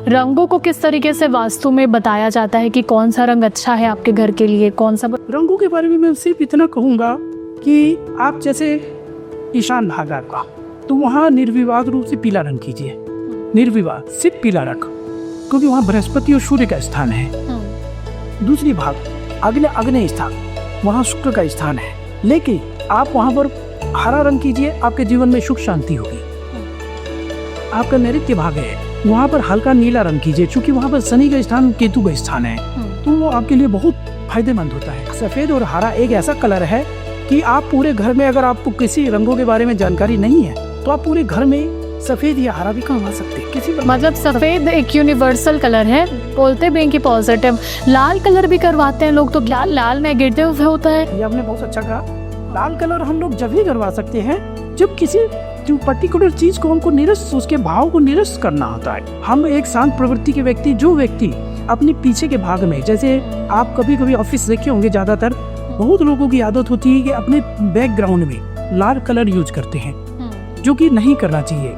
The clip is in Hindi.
रंगों को किस तरीके से वास्तु में बताया जाता है कि कौन सा रंग अच्छा है आपके घर के लिए, कौन सा? रंगों के बारे में मैं सिर्फ इतना कहूँगा कि आप जैसे ईशान भाग आपका, तो वहाँ निर्विवाद रूप से पीला रंग कीजिए, निर्विवाद सिर्फ पीला रंग, क्योंकि वहाँ बृहस्पति और सूर्य का स्थान है। दूसरी भाग अग्नि स्थान, वहाँ शुक्र का स्थान है, लेकिन आप वहाँ पर हरा रंग कीजिए, आपके जीवन में सुख शांति होगी। आपका नैऋत्य भाग है, वहाँ पर हल्का नीला रंग कीजिए, क्योंकि वहाँ पर शनि का स्थान, केतु का स्थान है, तो वो आपके लिए बहुत फायदेमंद होता है। सफेद और हरा एक ऐसा कलर है कि आप पूरे घर में, अगर आपको किसी रंगों के बारे में जानकारी नहीं है, तो आप पूरे घर में सफेद या हरा भी करवा सकते हैं। किसी मतलब सफेद एक यूनिवर्सल कलर है, बोलते भी हैं कि पॉजिटिव। लाल कलर भी करवाते हैं लोग, तो क्या लाल नेगेटिव होता है? ये आपने बहुत अच्छा कहा। लाल कलर हम लोग जब ही करवा सकते हैं जब किसी जो पर्टिकुलर चीज को हमको निरस्त, उसके भाव को निरस्त करना होता है। हम एक शांत प्रवृत्ति के व्यक्ति, जो व्यक्ति अपने पीछे के भाग में, जैसे आप कभी कभी ऑफिस देखे होंगे, ज्यादातर बहुत लोगों की आदत होती है कि अपने बैकग्राउंड में लाल कलर यूज करते हैं, जो कि नहीं करना चाहिए।